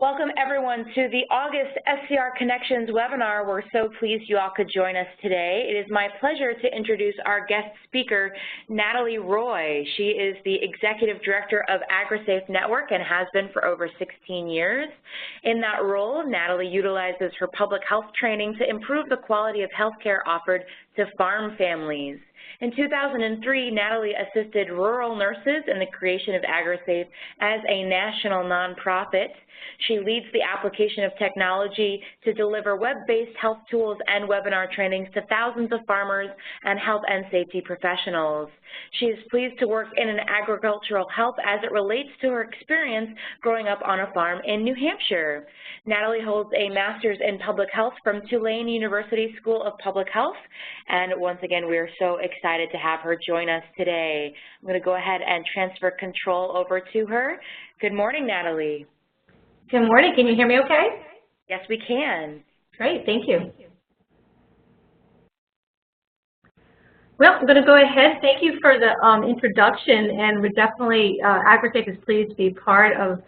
Welcome everyone to the August SCR Connections webinar. We're so pleased you all could join us today. It is my pleasure to introduce our guest speaker, Natalie Roy. She is the Executive Director of AgriSafe Network and has been for over 16 years. In that role, Natalie utilizes her public health training to improve the quality of healthcare offered to farm families. In 2003, Natalie assisted rural nurses in the creation of AgriSafe as a national nonprofit. She leads the application of technology to deliver web-based health tools and webinar trainings to thousands of farmers and health and safety professionals. She is pleased to work in an agricultural health as it relates to her experience growing up on a farm in New Hampshire. Natalie holds a master's in public health from Tulane University School of Public Health, and once again, we are so excited to have her join us today. I'm going to go ahead and transfer control over to her. Good morning, Natalie. Good morning. Can you hear me okay? Yes, we can. Great. Thank you. Well, I'm going to go ahead. Thank you for the introduction, and we're definitely, AgriSafe is pleased to be part of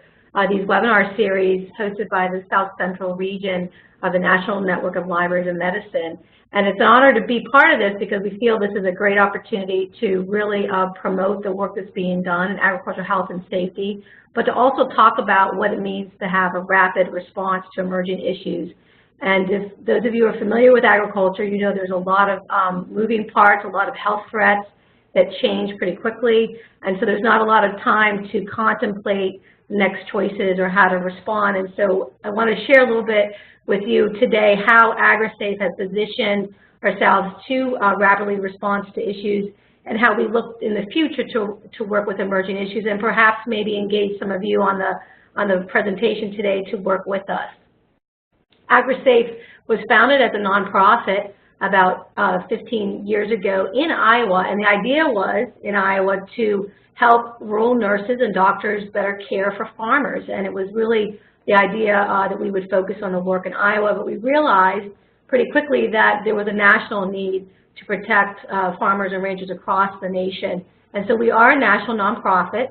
these webinar series hosted by the South Central region of the National Network of Libraries of Medicine. And it's an honor to be part of this because we feel this is a great opportunity to really promote the work that's being done in agricultural health and safety, but to also talk about what it means to have a rapid response to emerging issues. And if those of you who are familiar with agriculture, you know there's a lot of moving parts, a lot of health threats that change pretty quickly, and so there's not a lot of time to contemplate next choices or how to respond. And so I want to share a little bit with you today how AgriSafe has positioned ourselves to rapidly respond to issues and how we look in the future to work with emerging issues and perhaps maybe engage some of you on the presentation today to work with us. AgriSafe was founded as a nonprofit about 15 years ago in Iowa, and the idea was in Iowa to help rural nurses and doctors better care for farmers. And it was really the idea that we would focus on the work in Iowa, but we realized pretty quickly that there was a national need to protect farmers and ranchers across the nation. And so we are a national nonprofit.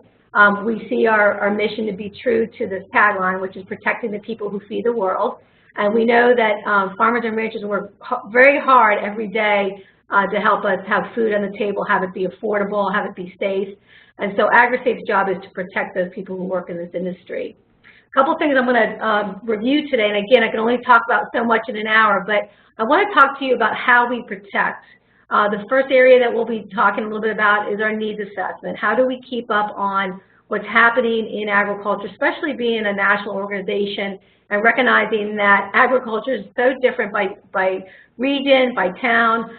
We see our mission to be true to this tagline, which is protecting the people who feed the world. And we know that farmers and ranchers work very hard every day to help us have food on the table, have it be affordable, have it be safe. And so AgriSafe's job is to protect those people who work in this industry. A couple of things I'm going to review today, and again, I can only talk about so much in an hour, but I want to talk to you about how we protect. The first area that we'll be talking a little bit about is our needs assessment. How do we keep up on what's happening in agriculture, especially being a national organization and recognizing that agriculture is so different by region, by town.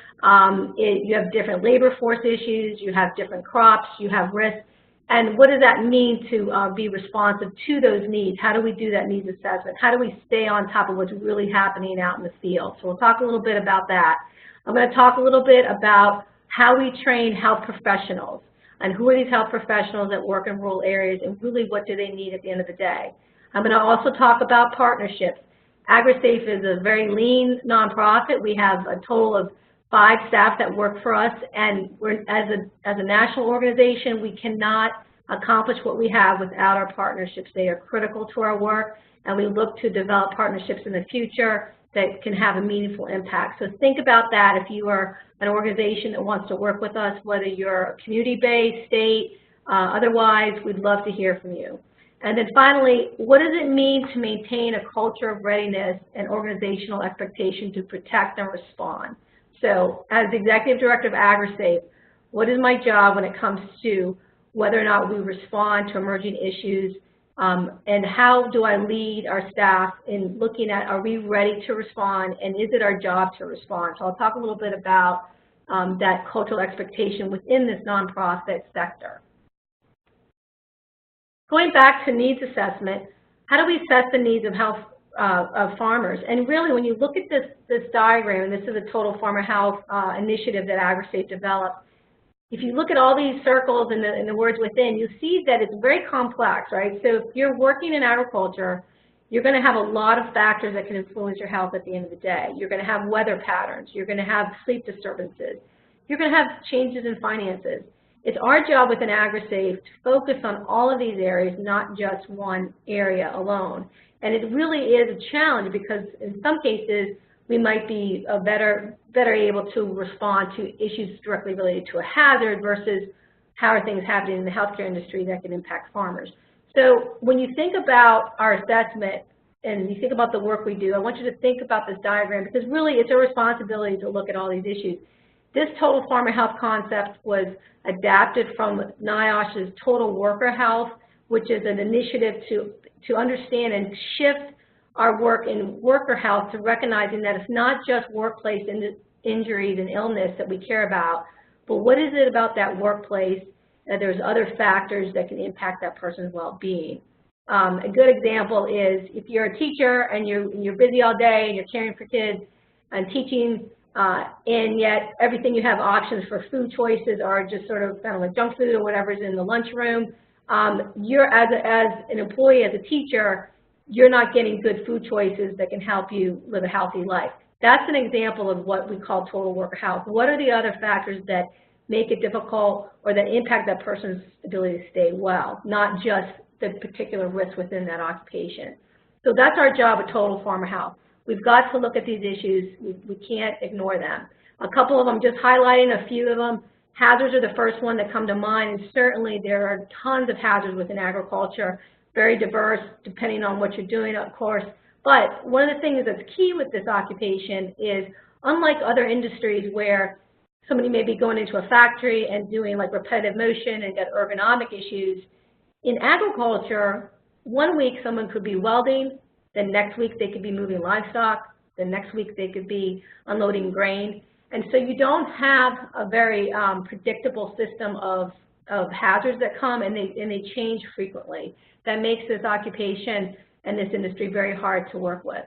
You have different labor force issues, you have different crops, you have risks. And what does that mean to be responsive to those needs? How do we do that needs assessment? How do we stay on top of what's really happening out in the field? So we'll talk a little bit about that. I'm going to talk a little bit about how we train health professionals and who are these health professionals that work in rural areas and really what do they need at the end of the day. I'm going to also talk about partnerships. AgriSafe is a very lean nonprofit. We have a total of 5 staff that work for us, and as a national organization, we cannot accomplish what we have without our partnerships. They are critical to our work, and we look to develop partnerships in the future that can have a meaningful impact. So think about that if you are an organization that wants to work with us, whether you're community-based, state, otherwise, we'd love to hear from you. And then finally, what does it mean to maintain a culture of readiness and organizational expectation to protect and respond? So as the Executive Director of AgriSafe, what is my job when it comes to whether or not we respond to emerging issues, and how do I lead our staff in looking at, are we ready to respond, and is it our job to respond? So I'll talk a little bit about that cultural expectation within this nonprofit sector. Going back to needs assessment, how do we assess the needs of health of farmers? And really, when you look at this diagram, and this is a total farmer health initiative that AgriSafe developed, if you look at all these circles and the words within, you see that it's very complex, right? So if you're working in agriculture, you're going to have a lot of factors that can influence your health at the end of the day. You're going to have weather patterns. You're going to have sleep disturbances. You're going to have changes in finances. it's our job within AgriSafe to focus on all of these areas, not just one area alone. And it really is a challenge because in some cases, we might be better able to respond to issues directly related to a hazard versus how are things happening in the healthcare industry that can impact farmers. So when you think about our assessment and you think about the work we do, I want you to think about this diagram because really it's a responsibility to look at all these issues. This total farmer health concept was adapted from NIOSH's Total Worker Health, which is an initiative to understand and shift our work in worker health to recognizing that it's not just workplace injuries and illness that we care about, but what is it about that workplace that there's other factors that can impact that person's well-being. A good example is if you're a teacher and you're busy all day and you're caring for kids and teaching, and yet everything you have options for food choices are just sort of kind of like junk food or whatever's in the lunchroom. You're as an employee, as a teacher, you're not getting good food choices that can help you live a healthy life. That's an example of what we call total worker health. What are the other factors that make it difficult or that impact that person's ability to stay well, not just the particular risk within that occupation? So that's our job at Total Farmer Health. We've got to look at these issues. We can't ignore them. A couple of them, just highlighting a few of them. Hazards are the first one that come to mind, and certainly there are tons of hazards within agriculture, very diverse depending on what you're doing, of course. But one of the things that's key with this occupation is, unlike other industries where somebody may be going into a factory and doing like repetitive motion and get ergonomic issues, in agriculture, 1 week someone could be welding, the next week they could be moving livestock, the next week they could be unloading grain. And so you don't have a very predictable system of hazards that come, and they change frequently. That makes this occupation and this industry very hard to work with.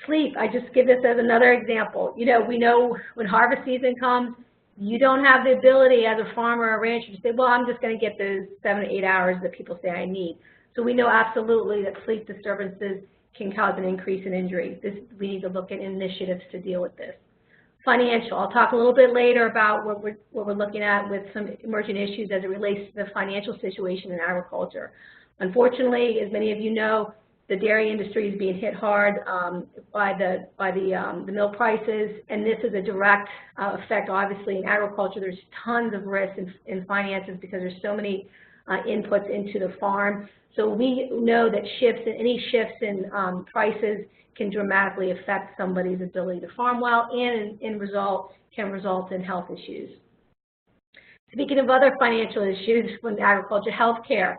Sleep, I just give this as another example. You know, we know when harvest season comes, you don't have the ability as a farmer or rancher to say, well, I'm just going to get those 7 to 8 hours that people say I need. So we know absolutely that sleep disturbances can cause an increase in injury. We need to look at initiatives to deal with this. Financial, I'll talk a little bit later about what we're looking at with some emerging issues as it relates to the financial situation in agriculture. Unfortunately, as many of you know, the dairy industry is being hit hard by the milk prices, and this is a direct effect. Obviously, in agriculture, there's tons of risk in finances because there's so many inputs into the farm. So we know that any shifts in prices can dramatically affect somebody's ability to farm well, and can result in health issues. Speaking of other financial issues in agriculture, healthcare.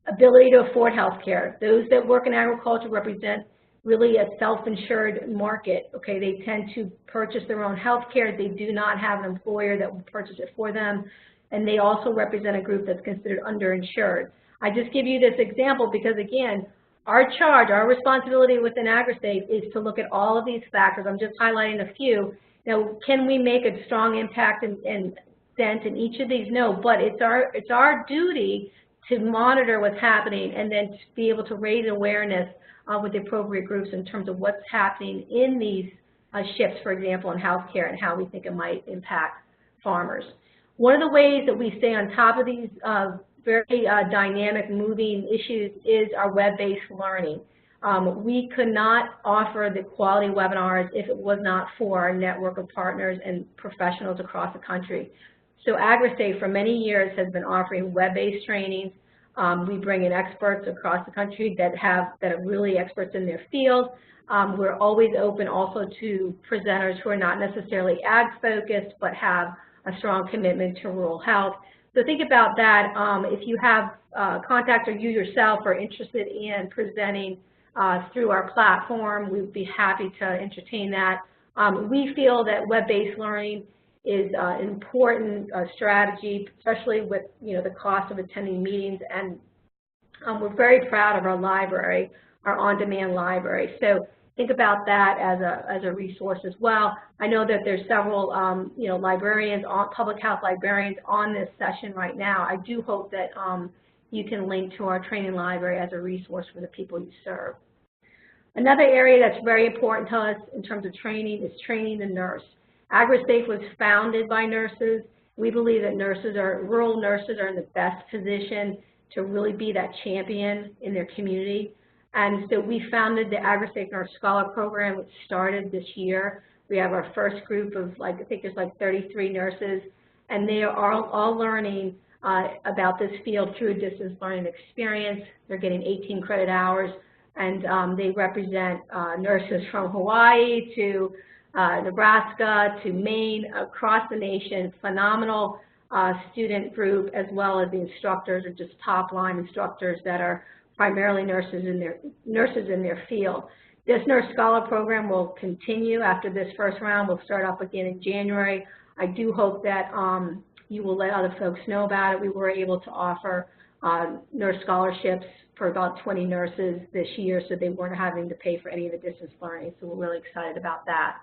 Ability to afford health care. Those that work in agriculture represent really a self-insured market. Okay, they tend to purchase their own health care. They do not have an employer that will purchase it for them. And they also represent a group that's considered underinsured. I just give you this example because, again, our charge, our responsibility within AgriSafe is to look at all of these factors. I'm just highlighting a few. Now, can we make a strong impact and dent in each of these? No, but it's our duty to monitor what's happening and then to be able to raise awareness with the appropriate groups in terms of what's happening in these shifts, for example, in healthcare and how we think it might impact farmers. One of the ways that we stay on top of these very dynamic, moving issues is our web-based learning. We could not offer the quality webinars if it was not for our network of partners and professionals across the country. So AgriSafe for many years has been offering web-based trainings. We bring in experts across the country that are really experts in their field. We're always open also to presenters who are not necessarily ag-focused but have a strong commitment to rural health. So think about that. If you have contacts or you yourself are interested in presenting through our platform, we would be happy to entertain that. We feel that web-based learning is an important strategy, especially with the cost of attending meetings, and we're very proud of our library, our on-demand library. So think about that as a resource as well. I know that there's several librarians, public health librarians on this session right now. I do hope that you can link to our training library as a resource for the people you serve. Another area that's very important to us in terms of training is training the nurse. AgriSafe was founded by nurses, We believe that rural nurses are in the best position to really be that champion in their community. And so we founded the AgriSafe Nurse Scholar Program, which started this year. We have our first group of, I think there's 33 nurses, and they are all learning about this field through a distance learning experience. They're getting 18 credit hours, and they represent nurses from Hawaii to Nebraska to Maine, across the nation. Phenomenal student group, as well as the instructors are just top-line instructors that are primarily nurses in their field. This Nurse Scholar Program will continue after this first round. We'll start up again in January. I do hope that you will let other folks know about it. We were able to offer nurse scholarships for about 20 nurses this year, so they weren't having to pay for any of the distance learning, so we're really excited about that.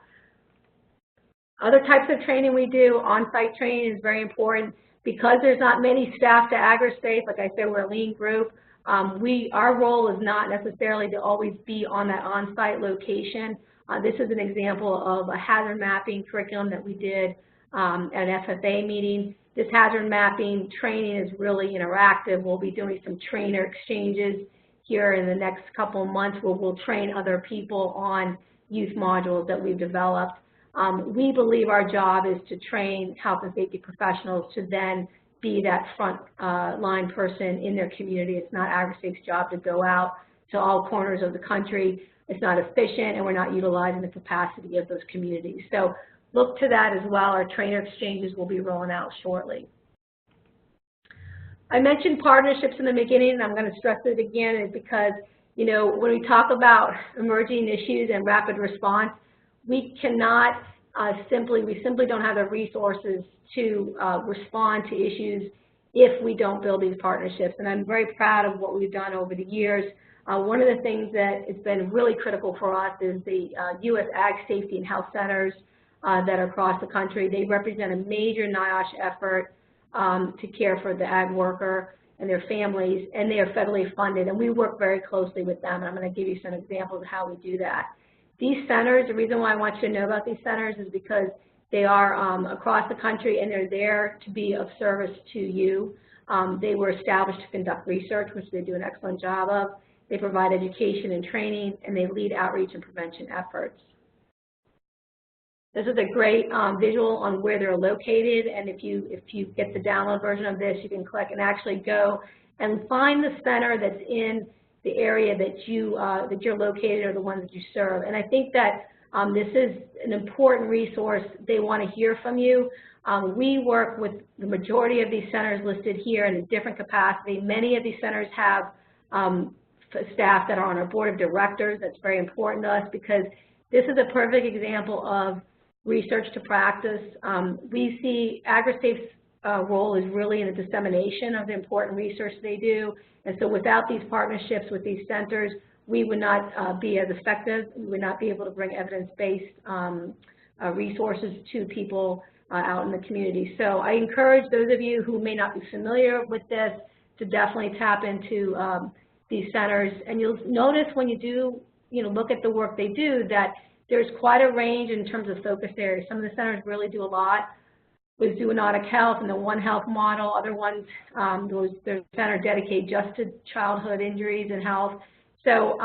Other types of training we do, on-site training is very important. Because there's not many staff to AgriSafe, like I said, we're a lean group, our role is not necessarily to always be on that on-site location. This is an example of a hazard mapping curriculum that we did at an FFA meeting. This hazard mapping training is really interactive. We'll be doing some trainer exchanges here in the next couple of months where we'll train other people on youth modules that we've developed. We believe our job is to train health and safety professionals to then be that front line person in their community. It's not AgriSafe's job to go out to all corners of the country. It's not efficient, and we're not utilizing the capacity of those communities. So look to that as well. Our trainer exchanges will be rolling out shortly. I mentioned partnerships in the beginning, and I'm going to stress it again, is because, when we talk about emerging issues and rapid response, we cannot we simply don't have the resources to respond to issues if we don't build these partnerships. And I'm very proud of what we've done over the years. One of the things that has been really critical for us is the U.S. Ag Safety and Health Centers that are across the country. They represent a major NIOSH effort to care for the ag worker and their families, and they are federally funded, and we work very closely with them. And I'm going to give you some examples of how we do that. These centers, the reason why I want you to know about these centers is because they are across the country, and they're there to be of service to you. They were established to conduct research, which they do an excellent job of. They provide education and training, and they lead outreach and prevention efforts. This is a great visual on where they're located, and if you get the download version of this, you can click and actually go and find the center that's in the area that you're located or the ones that you serve. And I think that this is an important resource. They want to hear from you. We work with the majority of these centers listed here in a different capacity. Many of these centers have staff that are on our board of directors. That's very important to us because this is a perfect example of research to practice. We see AgriSafe's role is really in the dissemination of the important research they do. And so without these partnerships with these centers, we would not be as effective. We would not be able to bring evidence-based resources to people out in the community. So I encourage those of you who may not be familiar with this to definitely tap into these centers. And you'll notice when you do, look at the work they do that there's quite a range in terms of focus areas. Some of the centers really do a lot with zoonotic health and the One Health model. Other ones, their center dedicated just to childhood injuries and health. So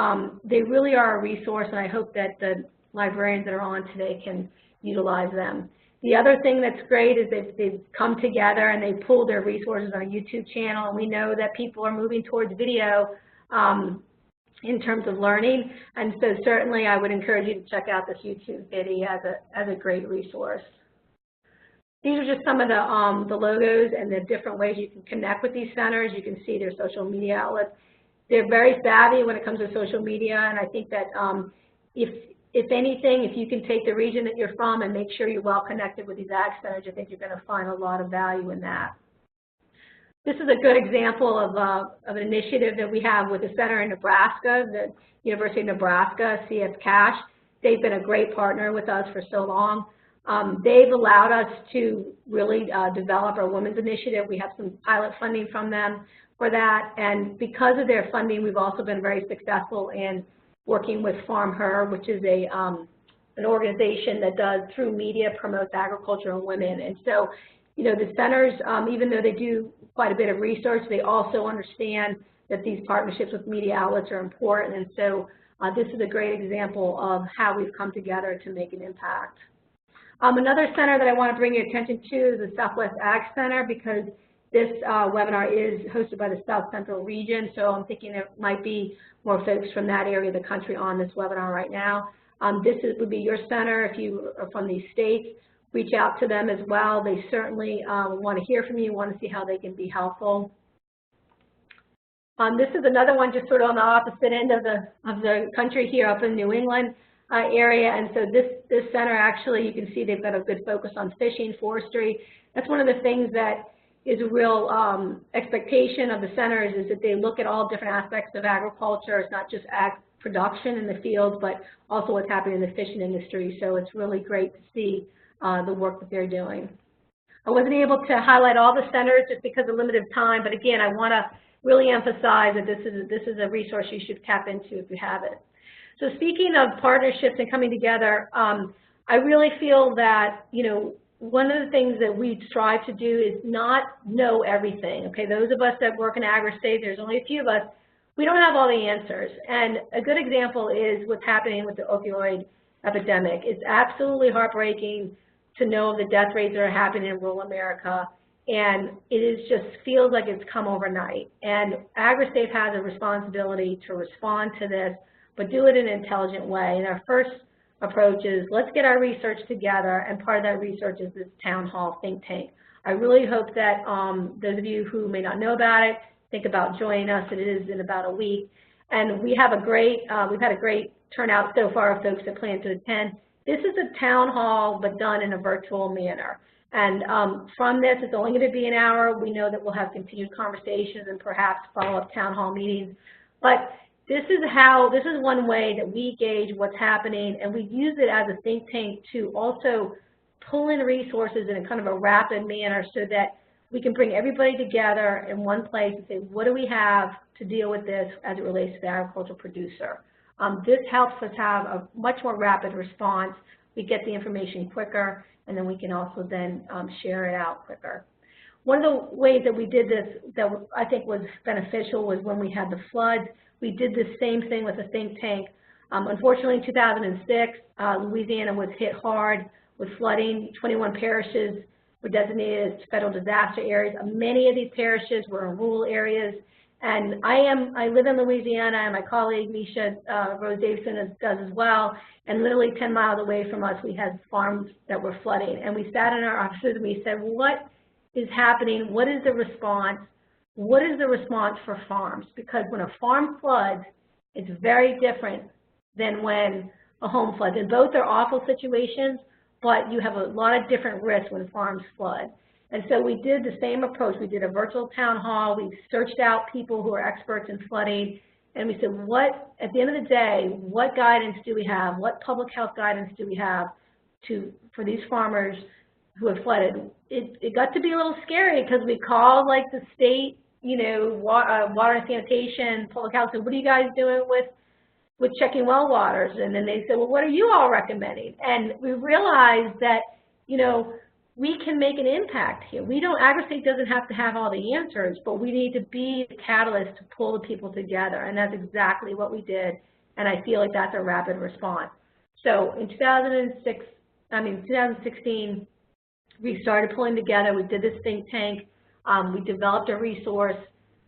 they really are a resource, and I hope that the librarians that are on today can utilize them. The other thing that's great is they've come together and they pull their resources on a YouTube channel, and we know that people are moving towards video in terms of learning, and so certainly I would encourage you to check out this YouTube video as a great resource. These are just some of the logos and the different ways you can connect with these centers. You can see their social media outlets. They're very savvy when it comes to social media, and I think that if anything, if you can take the region that you're from and make sure you're well connected with these ag centers, I think you're going to find a lot of value in that. This is a good example of an initiative that we have with a center in Nebraska, the University of Nebraska, CS Cash. They've been a great partner with us for so long. They've allowed us to really develop our women's initiative. We have some pilot funding from them for that, and because of their funding, we've also been very successful in working with Farm Her, which is an organization that does, through media, promotes agriculture and women. And so you know, the centers, even though they do quite a bit of research, they also understand that these partnerships with media outlets are important. And so this is a great example of how we've come together to make an impact. Another center that I want to bring your attention to is the Southwest Ag Center, because this webinar is hosted by the South Central region, so I'm thinking there might be more folks from that area of the country on this webinar right now. Would be your center. If you are from these states, reach out to them as well. They certainly want to hear from you, want to see how they can be helpful. This is another one just sort of on the opposite end of the country here up in New England area, and so this center actually, you can see they've got a good focus on fishing, forestry. That's one of the things that is a real expectation of the centers, is that they look at all different aspects of agriculture. It's not just ag production in the fields, but also what's happening in the fishing industry. So it's really great to see the work that they're doing. I wasn't able to highlight all the centers just because of limited time, but again, I want to really emphasize that this is a resource you should tap into if you have it. So speaking of partnerships and coming together, I really feel that, you know, one of the things that we strive to do is not know everything. Okay, those of us that work in AgriSafe, there's only a few of us, we don't have all the answers. And a good example is what's happening with the opioid epidemic. It's absolutely heartbreaking to know the death rates that are happening in rural America, and just feels like it's come overnight. And AgriSafe has a responsibility to respond to this, but do it in an intelligent way. And our first approach is, let's get our research together, and part of that research is this town hall think tank. I really hope that those of you who may not know about it, think about joining us. It is in about a week. And we have we've had a great turnout so far of folks that plan to attend. This is a town hall, but done in a virtual manner. And from this, it's only going to be an hour. We know that we'll have continued conversations and perhaps follow-up town hall meetings. But this is one way that we gauge what's happening, and we use it as a think tank to also pull in resources in a kind of a rapid manner so that we can bring everybody together in one place and say, what do we have to deal with this as it relates to the agricultural producer? This helps us have a much more rapid response. We get the information quicker, and then we can also then share it out quicker. One of the ways that we did this that I think was beneficial was when we had the floods. We did the same thing with a think tank. Unfortunately, in 2006, Louisiana was hit hard with flooding. 21 parishes were designated as federal disaster areas. Many of these parishes were in rural areas. And I live in Louisiana, and my colleague, Misha Rose Davison, does as well. And literally 10 miles away from us, we had farms that were flooding. And we sat in our offices and we said, what is happening? What is the response? What is the response for farms? Because when a farm floods, it's very different than when a home floods. And both are awful situations, but you have a lot of different risks when farms flood. And so we did the same approach. We did a virtual town hall. We searched out people who are experts in flooding, and we said, at the end of the day, what guidance do we have? What public health guidance do we have for these farmers who have flooded? It got to be a little scary because we called like the state, you know, water and sanitation, public health, said, what are you guys doing with checking well waters? And then they said, well, what are you all recommending? And we realized that, you know, we can make an impact here. AgriSafe doesn't have to have all the answers, but we need to be the catalyst to pull the people together, and that's exactly what we did, and I feel like that's a rapid response. So in 2016, we started pulling together. We did this think tank. We developed a resource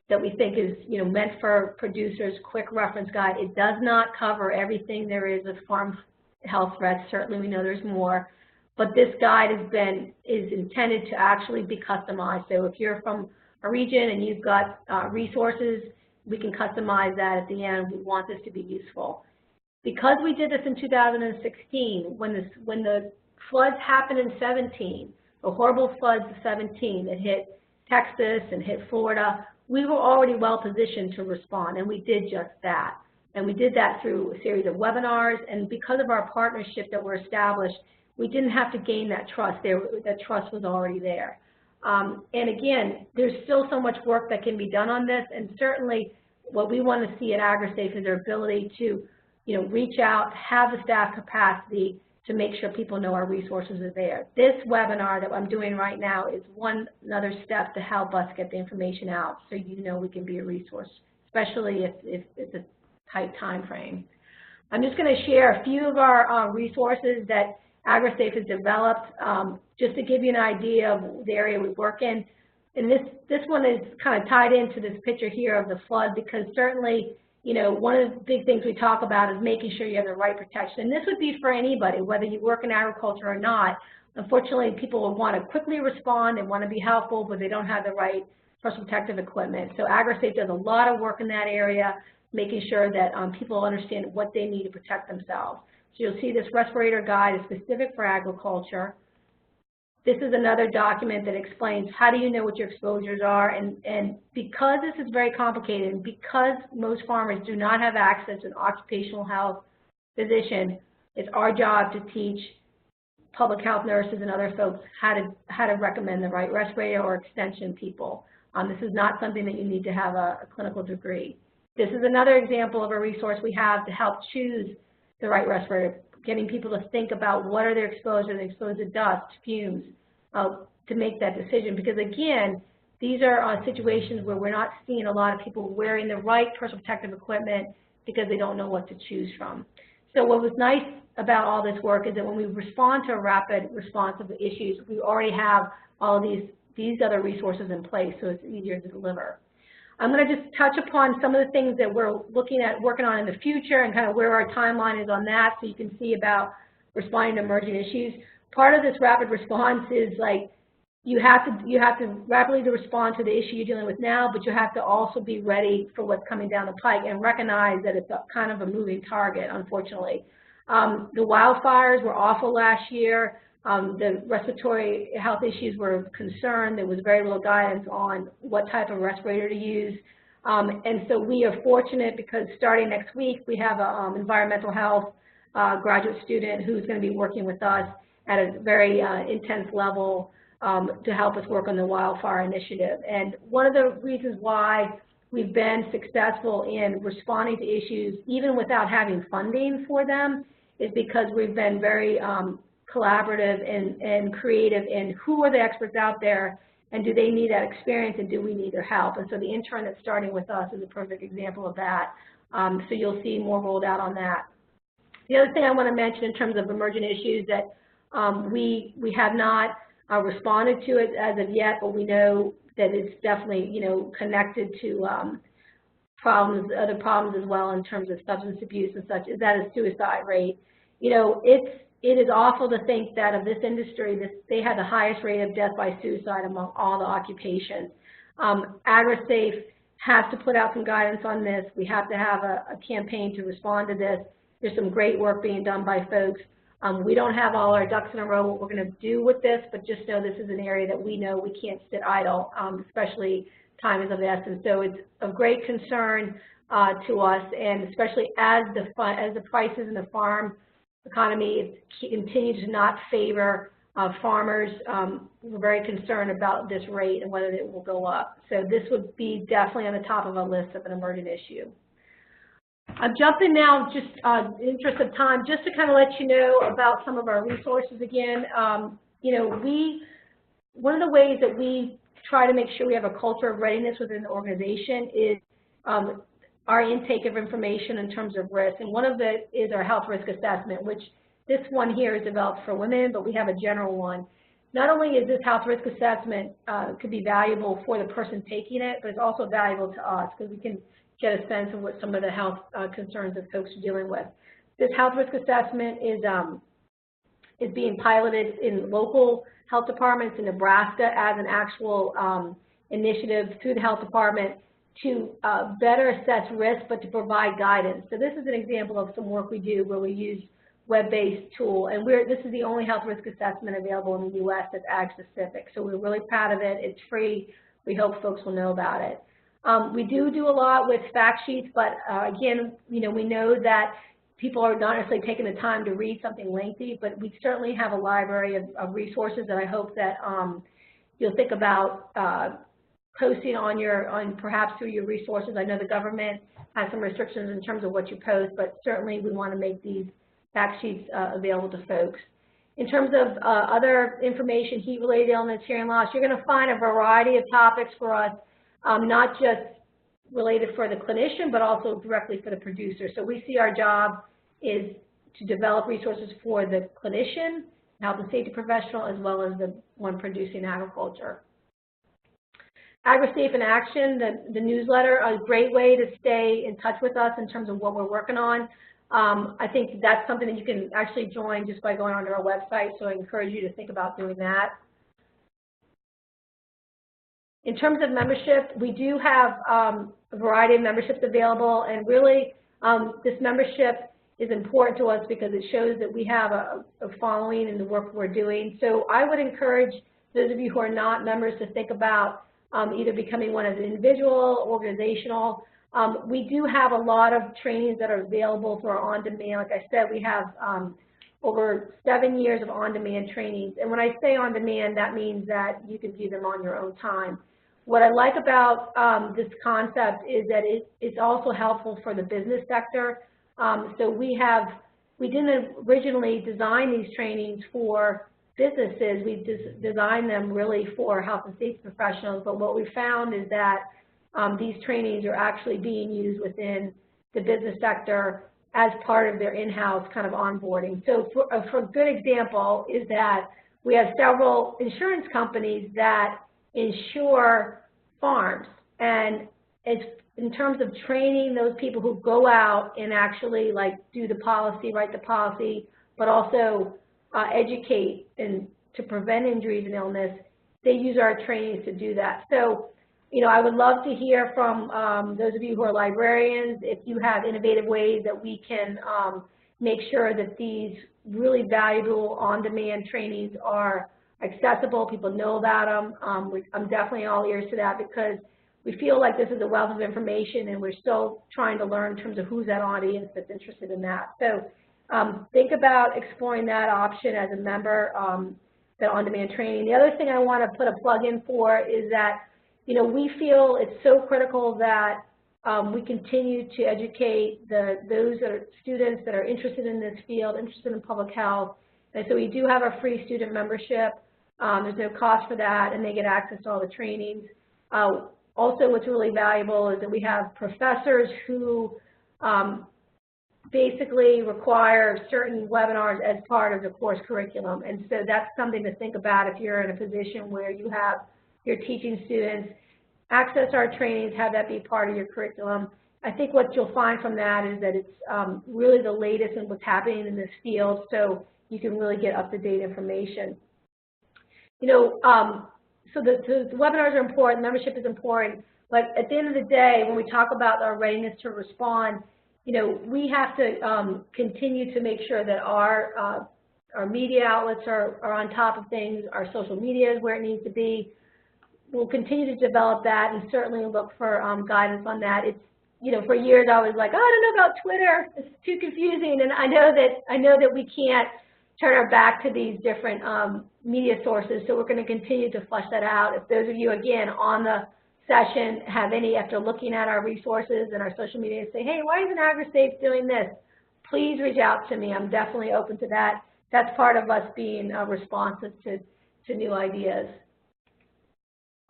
that we think is, you know, meant for producers, quick reference guide. It does not cover everything there is of farm health threats. Certainly we know there's more. But this guide is intended to actually be customized. So if you're from a region and you've got resources, we can customize that at the end. We want this to be useful. Because we did this in 2016, when the floods happened in 17, the horrible floods of 17 that hit Texas and hit Florida, we were already well positioned to respond, and we did just that. And we did that through a series of webinars, and because of our partnership that were established, we didn't have to gain that trust. That trust was already there. And again, there's still so much work that can be done on this, and certainly what we want to see at AgriSafe is our ability to, you know, reach out, have the staff capacity, to make sure people know our resources are there. This webinar that I'm doing right now is another step to help us get the information out so you know we can be a resource, especially if it's a tight time frame. I'm just going to share a few of our resources that AgriSafe has developed just to give you an idea of the area we work in. And this one is kind of tied into this picture here of the flood, because certainly, you know, one of the big things we talk about is making sure you have the right protection. And this would be for anybody, whether you work in agriculture or not. Unfortunately, people will want to quickly respond and want to be helpful, but they don't have the right personal protective equipment. So AgriSafe does a lot of work in that area, making sure that people understand what they need to protect themselves. So you'll see this respirator guide is specific for agriculture. This is another document that explains how do you know what your exposures are, and because this is very complicated, and because most farmers do not have access to an occupational health physician, it's our job to teach public health nurses and other folks how to recommend the right respirator or extension people. This is not something that you need to have a clinical degree. This is another example of a resource we have to help choose the right respirator, getting people to think about what are their exposures, they're exposed to dust, fumes, to make that decision. Because again, these are situations where we're not seeing a lot of people wearing the right personal protective equipment because they don't know what to choose from. So what was nice about all this work is that when we respond to a rapid response of the issues, we already have all of these other resources in place, so it's easier to deliver. I'm going to just touch upon some of the things that we're looking at working on in the future and kind of where our timeline is on that, so you can see about responding to emerging issues. Part of this rapid response is like you have to rapidly respond to the issue you're dealing with now, but you have to also be ready for what's coming down the pike and recognize that it's kind of a moving target, unfortunately. The wildfires were awful last year. The respiratory health issues were of concern. There was very little guidance on what type of respirator to use. And so we are fortunate because starting next week, we have an environmental health graduate student who's going to be working with us at a very intense level to help us work on the wildfire initiative. And one of the reasons why we've been successful in responding to issues, even without having funding for them, is because we've been very collaborative and creative in who are the experts out there and do they need that experience and do we need their help. And so the intern that's starting with us is a perfect example of that. So you'll see more rolled out on that. The other thing I want to mention in terms of emergent issues that we have not responded to it as of yet, but we know that it's definitely, you know, connected to other problems as well in terms of substance abuse and such, is that a suicide rate. You know, it is awful to think that of this industry, they had the highest rate of death by suicide among all the occupations. AgriSafe has to put out some guidance on this. We have to have a campaign to respond to this. There's some great work being done by folks. We don't have all our ducks in a row what we're going to do with this, but just know this is an area that we know we can't sit idle, especially time is of the essence. So it's of great concern to us, and especially as the prices in the farm economy continue to not favor farmers, we're very concerned about this rate and whether it will go up. So this would be definitely on the top of a list of an emergent issue. I'm jumping now, just in the interest of time, just to kind of let you know about some of our resources again. You know, one of the ways that we try to make sure we have a culture of readiness within the organization is our intake of information in terms of risk. And one of it is our health risk assessment, which this one here is developed for women, but we have a general one. Not only is this health risk assessment could be valuable for the person taking it, but it's also valuable to us because we can get a sense of what some of the health concerns that folks are dealing with. This health risk assessment is being piloted in local health departments in Nebraska as an actual initiative through the health department to better assess risk, but to provide guidance. So this is an example of some work we do where we use web-based tool, and this is the only health risk assessment available in the U.S. that's ag-specific. So we're really proud of it. It's free. We hope folks will know about it. We do a lot with fact sheets, but again, you know, we know that people are not necessarily taking the time to read something lengthy, but we certainly have a library of resources that I hope that you'll think about posting on perhaps through your resources. I know the government has some restrictions in terms of what you post, but certainly we want to make these fact sheets available to folks. In terms of other information, heat-related illness, hearing loss, you're going to find a variety of topics for us, not just related for the clinician, but also directly for the producer. So we see our job is to develop resources for the clinician, health and safety professional, as well as the one producing agriculture. AgriSafe in Action, the newsletter, a great way to stay in touch with us in terms of what we're working on. I think that's something that you can actually join just by going onto our website, so I encourage you to think about doing that. In terms of membership, we do have a variety of memberships available, and really this membership is important to us because it shows that we have a following in the work we're doing. So I would encourage those of you who are not members to think about either becoming one as an individual, organizational. We do have a lot of trainings that are available through our on-demand. Like I said, we have over 7 years of on-demand trainings. And when I say on-demand, that means that you can view them on your own time. What I like about this concept is that it's also helpful for the business sector. So we didn't originally design these trainings for businesses. We designed them really for health and safety professionals. But what we found is that these trainings are actually being used within the business sector as part of their in-house kind of onboarding. So for a good example is that we have several insurance companies that insure farms, and it's in terms of training those people who go out and actually like do the policy, write the policy, but also educate and to prevent injuries and illness, they use our trainings to do that. So, you know, I would love to hear from those of you who are librarians, if you have innovative ways that we can make sure that these really valuable on-demand trainings are accessible, people know about them. I'm definitely all ears to that because we feel like this is a wealth of information and we're still trying to learn in terms of who's that audience that's interested in that. So think about exploring that option as a member, that on-demand training. The other thing I want to put a plug in for is that, you know, we feel it's so critical that we continue to educate those that are students that are interested in this field, interested in public health. And so we do have a free student membership. There's no cost for that, and they get access to all the trainings. Also, what's really valuable is that we have professors who basically require certain webinars as part of the course curriculum. And so that's something to think about if you're in a position where you're teaching students. Access our trainings, have that be part of your curriculum. I think what you'll find from that is that it's really the latest in what's happening in this field, so you can really get up-to-date information. You know, so the webinars are important, membership is important, but at the end of the day, when we talk about our readiness to respond, you know, we have to continue to make sure that our media outlets are on top of things, our social media is where it needs to be. We'll continue to develop that and certainly look for guidance on that. It's, you know, for years I was like, oh, I don't know about Twitter, it's too confusing, and I know that we can't turn our back to these different media sources, so we're going to continue to flesh that out. If those of you, again, on the session have any, after looking at our resources and our social media, say, hey, why isn't AgriSafe doing this? Please reach out to me. I'm definitely open to that. That's part of us being responsive to new ideas.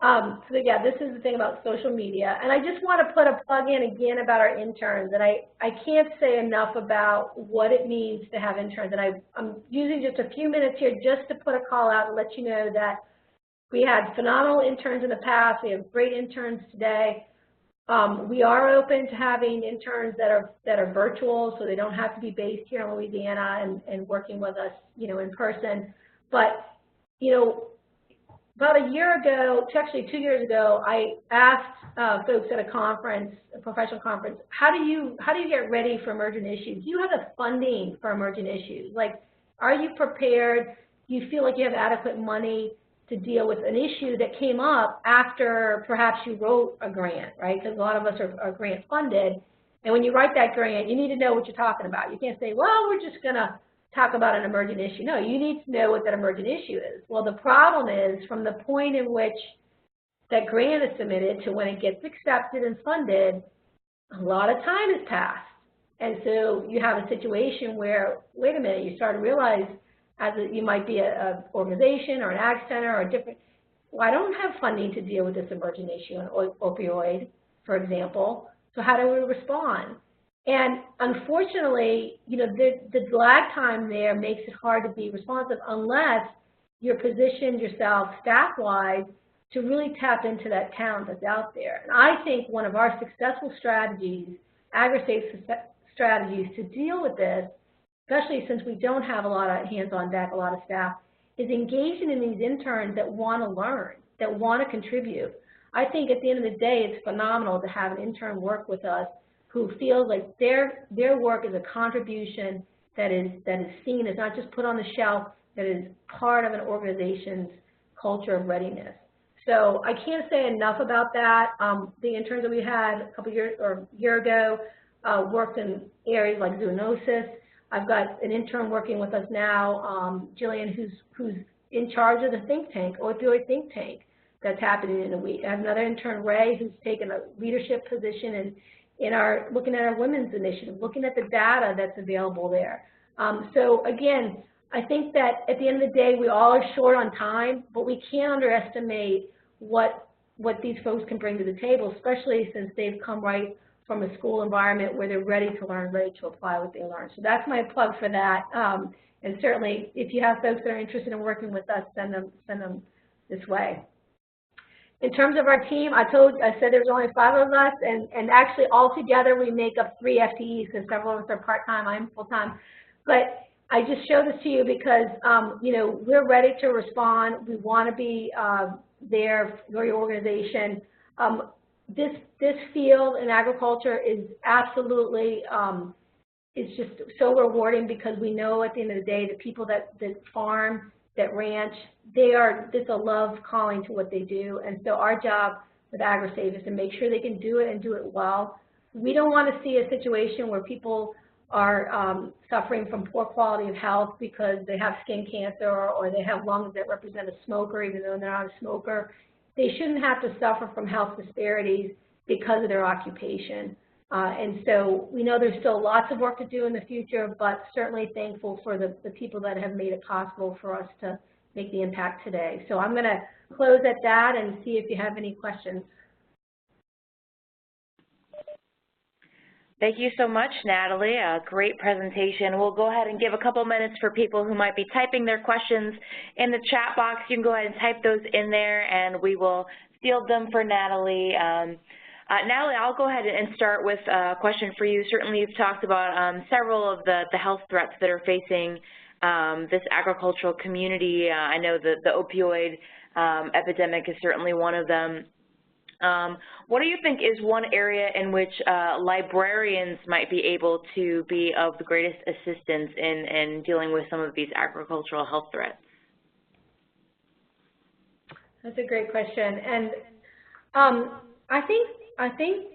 So yeah, this is the thing about social media. And I just want to put a plug in again about our interns. And I can't say enough about what it means to have interns. And I'm using just a few minutes here just to put a call out and let you know that we had phenomenal interns in the past. We have great interns today. We are open to having interns that are virtual, so they don't have to be based here in Louisiana and working with us, you know, in person. But, you know, about a year ago, actually 2 years ago, I asked folks at a conference, a professional conference, how do you get ready for emergent issues? Do you have the funding for emergent issues? Like, are you prepared? Do you feel like you have adequate money to deal with an issue that came up after perhaps you wrote a grant, right? Because a lot of us are grant funded. And when you write that grant, you need to know what you're talking about. You can't say, well, we're just going to talk about an emergent issue. No, you need to know what that emergent issue is. Well, the problem is from the point in which that grant is submitted to when it gets accepted and funded, a lot of time has passed. And so you have a situation where, wait a minute, you start to realize you might be an organization or an ag center or a different, well, I don't have funding to deal with this emergent issue, an opioid, for example. So how do we respond? And unfortunately, you know, the lag time there makes it hard to be responsive unless you're positioned yourself staff-wise to really tap into that talent that's out there. And I think one of our successful strategies, AgriSafe strategies to deal with this, especially since we don't have a lot of hands on deck, a lot of staff, is engaging in these interns that want to learn, that want to contribute. I think at the end of the day, it's phenomenal to have an intern work with us who feels like their work is a contribution that is seen, is not just put on the shelf, that is part of an organization's culture of readiness. So I can't say enough about that. The interns that we had a couple years or a year ago worked in areas like zoonosis. I've got an intern working with us now, Jillian, who's in charge of the think tank, opioid think tank, that's happening in a week. I have another intern, Ray, who's taken a leadership position in our looking at our women's initiative, looking at the data that's available there. So again, I think that at the end of the day, we all are short on time, but we can't underestimate what these folks can bring to the table, especially since they've come right from a school environment where they're ready to learn, ready to apply what they learn. So that's my plug for that. And certainly, if you have folks that are interested in working with us, send them this way. In terms of our team, I said there's only 5 of us, and actually all together we make up 3 FTEs because several of us are part-time, I'm full-time. But I just show this to you because, you know, we're ready to respond. We want to be there for your organization. This field in agriculture is absolutely, it's just so rewarding because we know at the end of the day the people that farm, that ranch, it's a love calling to what they do. And so our job with AgriSafe is to make sure they can do it and do it well. We don't want to see a situation where people are suffering from poor quality of health because they have skin cancer or they have lungs that represent a smoker even though they're not a smoker. They shouldn't have to suffer from health disparities because of their occupation. And so we know there's still lots of work to do in the future, but certainly thankful for the people that have made it possible for us to make the impact today. So I'm going to close at that and see if you have any questions. Thank you so much, Natalie. A great presentation. We'll go ahead and give a couple minutes for people who might be typing their questions in the chat box. You can go ahead and type those in there, and we will field them for Natalie. Natalie, I'll go ahead and start with a question for you. Certainly, you've talked about several of the health threats that are facing this agricultural community. I know that the opioid epidemic is certainly one of them. What do you think is one area in which librarians might be able to be of the greatest assistance in dealing with some of these agricultural health threats? That's a great question, and I think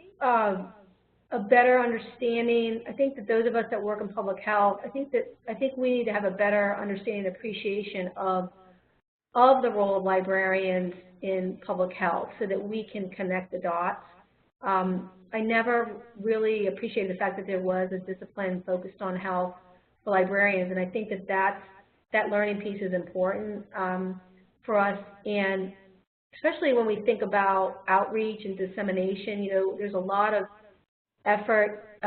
a better understanding. I think that those of us that work in public health, I think we need to have a better understanding and appreciation of the role of librarians in public health so that we can connect the dots. I never really appreciated the fact that there was a discipline focused on health for librarians, and I think that learning piece is important for us, and especially when we think about outreach and dissemination. You know, there's a lot of effort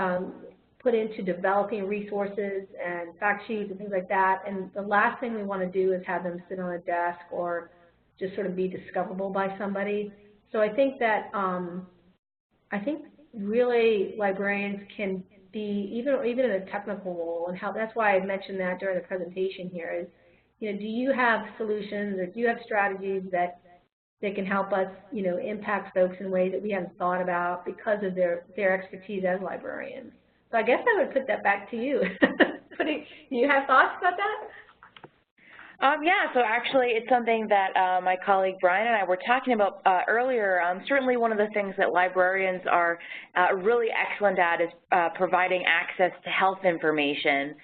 put into developing resources and fact sheets and things like that, and the last thing we want to do is have them sit on a desk or just sort of be discoverable by somebody. So I think that really librarians can be even in a technical role, and how that's why I mentioned that during the presentation here is, you know, do you have solutions or do you have strategies that can help us, you know, impact folks in ways that we haven't thought about because of their expertise as librarians. So I guess I would put that back to you. Do you have thoughts about that? Yeah, so actually it's something that my colleague Brian and I were talking about earlier. Certainly one of the things that librarians are really excellent at is providing access to health information.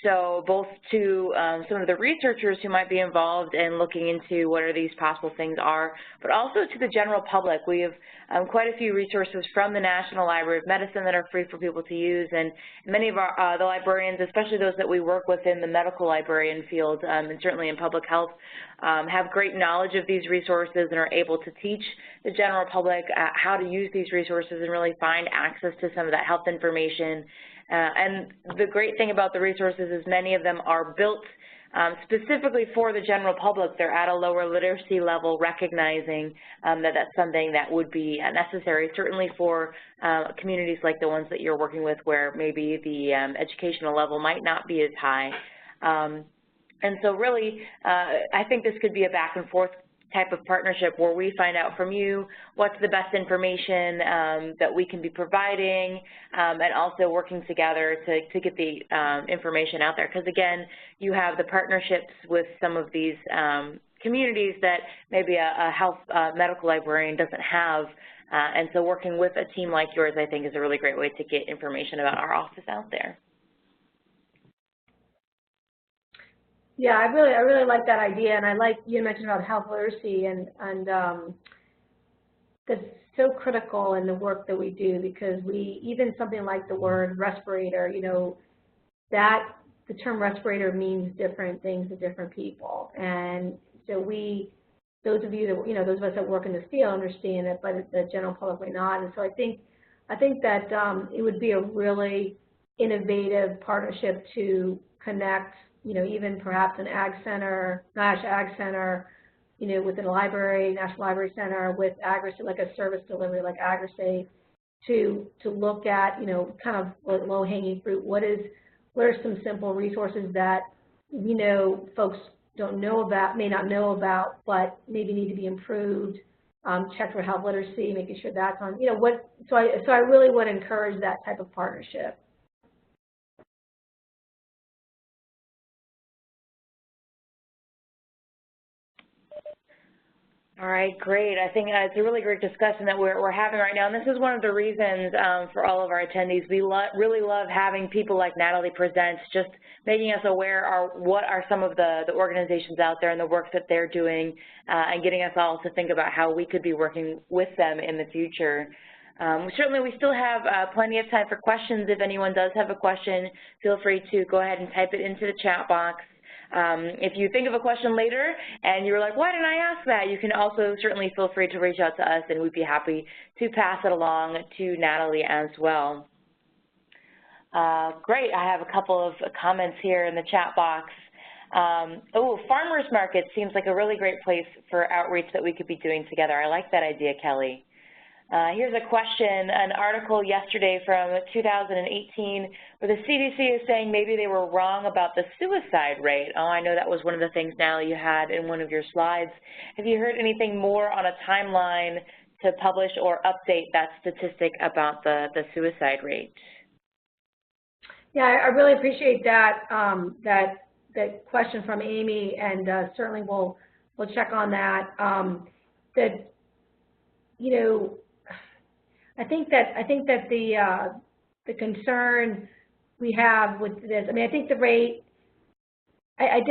So both to some of the researchers who might be involved in looking into what are these possible things are, but also to the general public. We have quite a few resources from the National Library of Medicine that are free for people to use, and many of our, the librarians, especially those that we work with in the medical librarian field and certainly in public health, have great knowledge of these resources and are able to teach the general public how to use these resources and really find access to some of that health information. And the great thing about the resources is many of them are built specifically for the general public. They're at a lower literacy level, recognizing that that's something that would be necessary, certainly for communities like the ones that you're working with where maybe the educational level might not be as high. And so really, I think this could be a back and forth type of partnership where we find out from you what's the best information that we can be providing, and also working together to get the information out there. Because again, you have the partnerships with some of these communities that maybe a health medical librarian doesn't have, and so working with a team like yours, I think, is a really great way to get information about our office out there. Yeah, I really like that idea, and I like you mentioned about health literacy, and that's so critical in the work that we do, because even something like the word respirator, you know, that the term respirator means different things to different people, and so those of you that, you know, those of us that work in this field understand it, but the general public may not, and so I think that it would be a really innovative partnership to connect, you know, even perhaps an Ag Center, NIOSH Ag Center, you know, with a library, National Library Center, with AgriSafe, like a service delivery like AgriSafe, to look at, you know, kind of low-hanging fruit. What are some simple resources that we know folks don't know about, may not know about, but maybe need to be improved, check for health literacy, making sure that's on, you know, so I really would encourage that type of partnership. All right, great. I think it's a really great discussion that we're having right now, and this is one of the reasons for all of our attendees. We really love having people like Natalie present, just making us aware of what are some of the organizations out there and the work that they're doing, and getting us all to think about how we could be working with them in the future. Certainly, we still have plenty of time for questions. If anyone does have a question, feel free to go ahead and type it into the chat box. If you think of a question later and you're like, why didn't I ask that? You can also certainly feel free to reach out to us, and we'd be happy to pass it along to Natalie as well. Great. I have a couple of comments here in the chat box. Farmers market seems like a really great place for outreach that we could be doing together. I like that idea, Kelly. Here's a question, an article yesterday from 2018 where the CDC is saying maybe they were wrong about the suicide rate. Oh, I know that was one of the things, Natalie, you had in one of your slides. Have you heard anything more on a timeline to publish or update that statistic about the suicide rate? Yeah, I really appreciate that that question from Amy, and certainly we'll check on that. You know, I think that the concern we have with this, I mean, I think the rate, I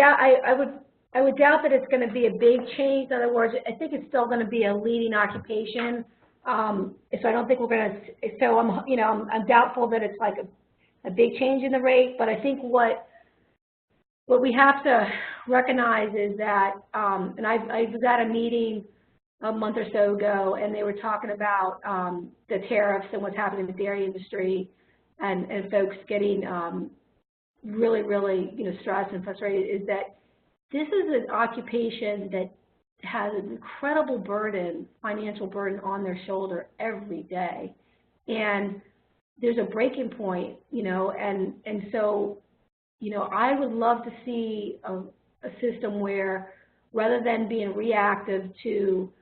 would doubt that it's going to be a big change. In other words, I think it's still going to be a leading occupation. So I don't think we're going to. So I'm doubtful that it's like a big change in the rate. But I think what we have to recognize is that, and I was at a meeting a month or so ago, and they were talking about the tariffs and what's happening in the dairy industry, and folks getting really stressed and frustrated. Is that this is an occupation that has an incredible burden, financial burden on their shoulder every day, and there's a breaking point, and so I would love to see a system where, rather than being reactive to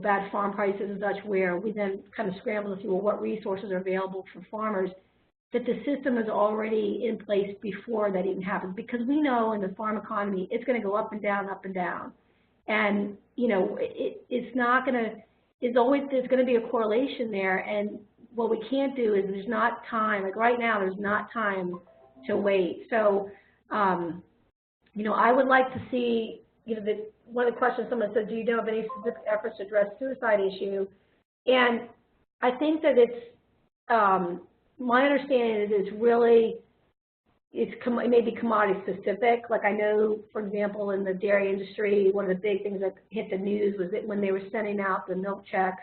bad farm prices and such, where we then kind of scramble to see, well, what resources are available for farmers, that the system is already in place before that even happens. Because we know in the farm economy, it's going to go up and down, and it's not going to. There's going to be a correlation there, and what we can't do is there's not time. Like right now, there's not time to wait. So, you know, I would like to see, you know, one of the questions someone said, do you know of any specific efforts to address suicide issue? And I think that it's, my understanding is it's really, it may be commodity specific. Like I know, for example, in the dairy industry, one of the big things that hit the news was that when they were sending out the milk checks,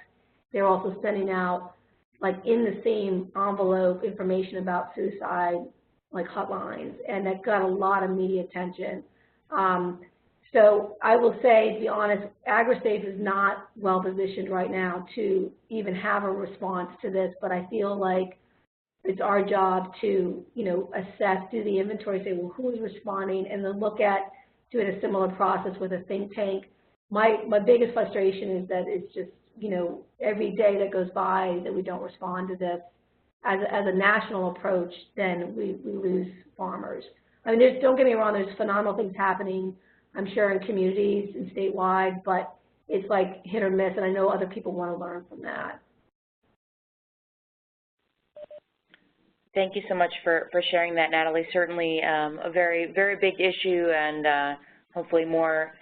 they were also sending out, like in the same envelope, information about suicide, like hotlines, and that got a lot of media attention. So I will say, to be honest, AgriSafe is not well positioned right now to even have a response to this, but I feel like it's our job to, you know, assess, do the inventory, say, well, who's responding, and then look at doing a similar process with a think tank. My biggest frustration is that it's just, you know, every day that goes by that we don't respond to this as a national approach, then we lose farmers. I mean, don't get me wrong, there's phenomenal things happening, I'm sure, in communities and statewide, but it's like hit or miss, and I know other people want to learn from that. Thank you so much for sharing that, Natalie. Certainly a very, very big issue, and hopefully more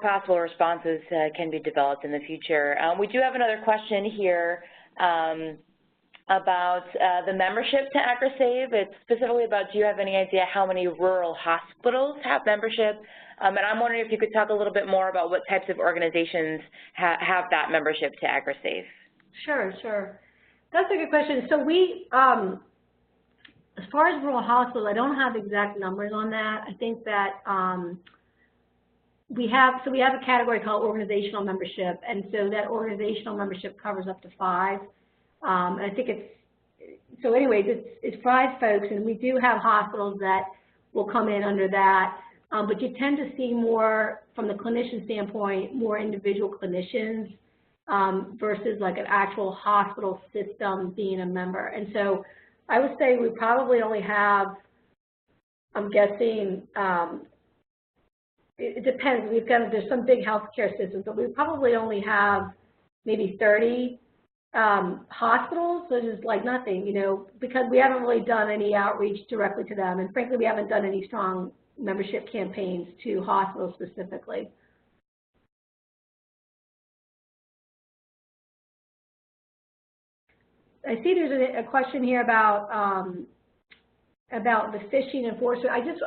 possible responses can be developed in the future. We do have another question here about the membership to AgriSafe. It's specifically about, do you have any idea how many rural hospitals have membership? And I'm wondering if you could talk a little bit more about what types of organizations have that membership to AgriSafe. Sure. That's a good question. So we, as far as rural hospitals, I don't have exact numbers on that. I think that we have a category called organizational membership, and so that organizational membership covers up to 5. And I think so anyways, it's 5 folks, and we do have hospitals that will come in under that. But you tend to see more, from the clinician standpoint, more individual clinicians versus like an actual hospital system being a member. And so I would say we probably only have, I'm guessing, it depends. There's some big healthcare systems, but we probably only have maybe 30 hospitals, so just like nothing, you know, because we haven't really done any outreach directly to them, and frankly, we haven't done any strong membership campaigns to hospitals specifically. I see there's a question here about the fishing enforcement. I just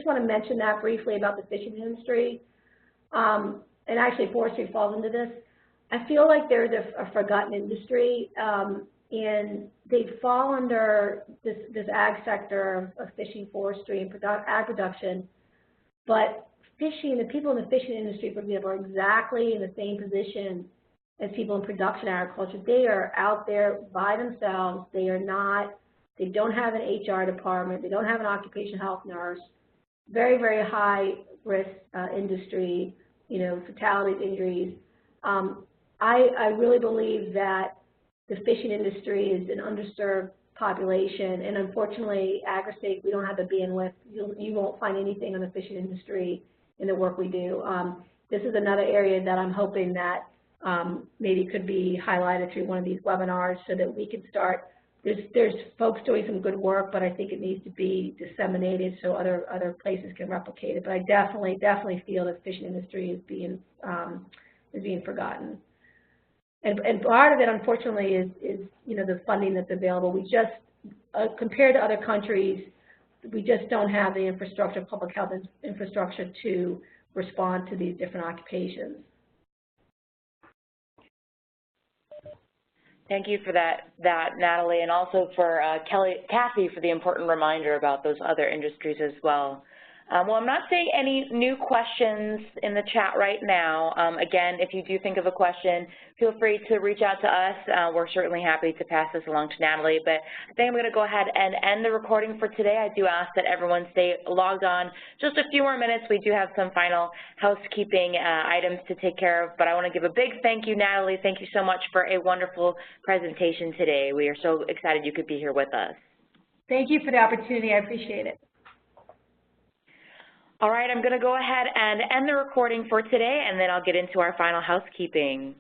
want to mention that briefly about the fishing industry, and actually forestry falls into this. I feel like there's a forgotten industry, and they fall under this ag sector of fishing, forestry, and ag production. But fishing, the people in the fishing industry, for example, are exactly in the same position as people in production agriculture. They are out there by themselves. They don't have an HR department. They don't have an occupational health nurse. Very, very high risk industry, you know, fatalities, injuries. I really believe that the fishing industry is an underserved population, and unfortunately, AgriSafe, we don't have the bandwidth. You won't find anything on the fishing industry in the work we do. This is another area that I'm hoping that maybe could be highlighted through one of these webinars so that we can start. There's folks doing some good work, but I think it needs to be disseminated so other places can replicate it. But I definitely feel that the fishing industry is being forgotten. And part of it, unfortunately, is you know, the funding that's available. We just, compared to other countries, we just don't have the infrastructure, public health infrastructure, to respond to these different occupations. Thank you for that, Natalie, and also for Kathy for the important reminder about those other industries as well. Well, I'm not seeing any new questions in the chat right now. Again, if you do think of a question, feel free to reach out to us. We're certainly happy to pass this along to Natalie. But I think I'm going to go ahead and end the recording for today. I do ask that everyone stay logged on just a few more minutes. We do have some final housekeeping items to take care of. But I want to give a big thank you, Natalie. Thank you so much for a wonderful presentation today. We are so excited you could be here with us. Thank you for the opportunity. I appreciate it. All right, I'm going to go ahead and end the recording for today, and then I'll get into our final housekeeping.